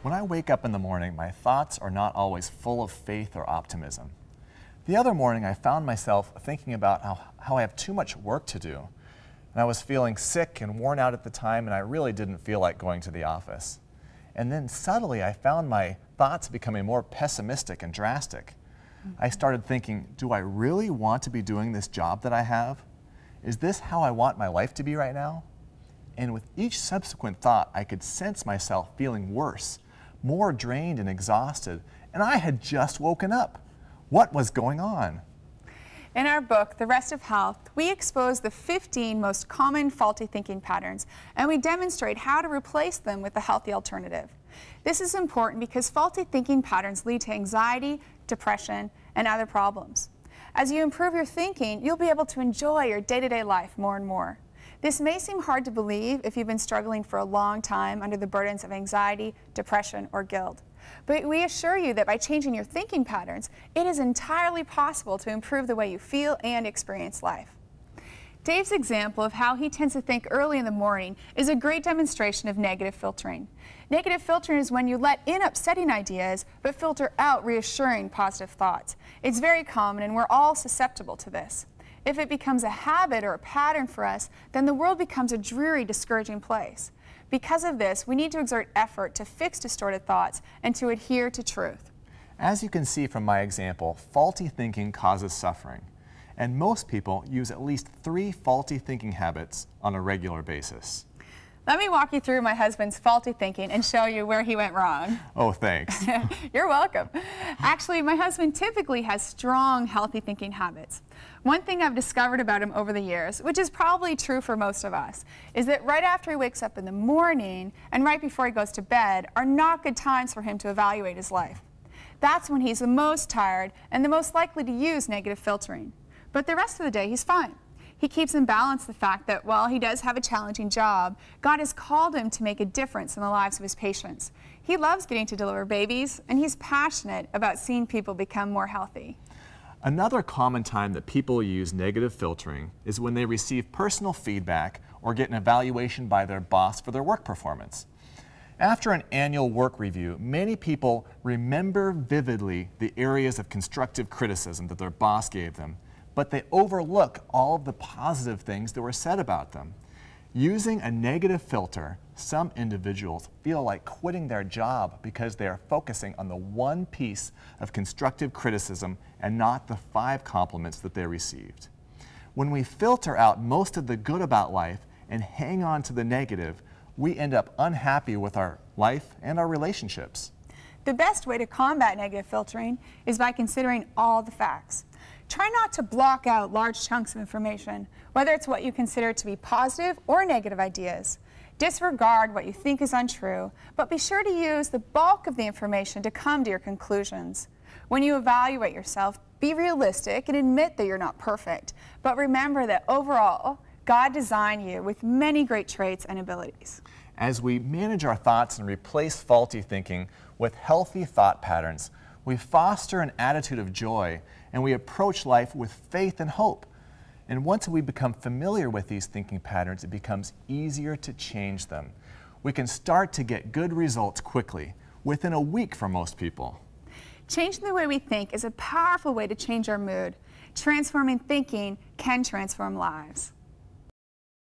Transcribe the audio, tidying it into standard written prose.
When I wake up in the morning, my thoughts are not always full of faith or optimism. The other morning, I found myself thinking about how I have too much work to do. And I was feeling sick and worn out at the time, and I really didn't feel like going to the office. And then suddenly, I found my thoughts becoming more pessimistic and drastic. I started thinking, do I really want to be doing this job that I have? Is this how I want my life to be right now? And with each subsequent thought, I could sense myself feeling worse, more drained and exhausted, and I had just woken up. What was going on? In our book, The Rest of Health, we expose the 15 most common faulty thinking patterns, and we demonstrate how to replace them with a healthy alternative. This is important because faulty thinking patterns lead to anxiety, depression, and other problems. As you improve your thinking, you'll be able to enjoy your day-to-day life more and more. This may seem hard to believe if you've been struggling for a long time under the burdens of anxiety, depression, or guilt. But we assure you that by changing your thinking patterns, it is entirely possible to improve the way you feel and experience life. Dave's example of how he tends to think early in the morning is a great demonstration of negative filtering. Negative filtering is when you let in upsetting ideas, but filter out reassuring positive thoughts. It's very common, and we're all susceptible to this. If it becomes a habit or a pattern for us, then the world becomes a dreary, discouraging place. Because of this, we need to exert effort to fix distorted thoughts and to adhere to truth. As you can see from my example, faulty thinking causes suffering. And most people use at least 3 faulty thinking habits on a regular basis. Let me walk you through my husband's faulty thinking and show you where he went wrong. Oh, thanks. You're welcome. Actually, my husband typically has strong, healthy thinking habits. One thing I've discovered about him over the years, which is probably true for most of us, is that right after he wakes up in the morning and right before he goes to bed are not good times for him to evaluate his life. That's when he's the most tired and the most likely to use negative filtering. But the rest of the day, he's fine. He keeps in balance the fact that while he does have a challenging job, God has called him to make a difference in the lives of his patients. He loves getting to deliver babies, and he's passionate about seeing people become more healthy. Another common time that people use negative filtering is when they receive personal feedback or get an evaluation by their boss for their work performance. After an annual work review, many people remember vividly the areas of constructive criticism that their boss gave them, but they overlook all of the positive things that were said about them. Using a negative filter, some individuals feel like quitting their job because they are focusing on the one piece of constructive criticism and not the 5 compliments that they received. When we filter out most of the good about life and hang on to the negative, we end up unhappy with our life and our relationships. The best way to combat negative filtering is by considering all the facts. Try not to block out large chunks of information, whether it's what you consider to be positive or negative ideas. Disregard what you think is untrue, but be sure to use the bulk of the information to come to your conclusions. When you evaluate yourself, be realistic and admit that you're not perfect, but remember that overall, God designed you with many great traits and abilities. As we manage our thoughts and replace faulty thinking with healthy thought patterns, we foster an attitude of joy, and we approach life with faith and hope. And once we become familiar with these thinking patterns, it becomes easier to change them. We can start to get good results quickly, within a week for most people. Changing the way we think is a powerful way to change our mood. Transforming thinking can transform lives.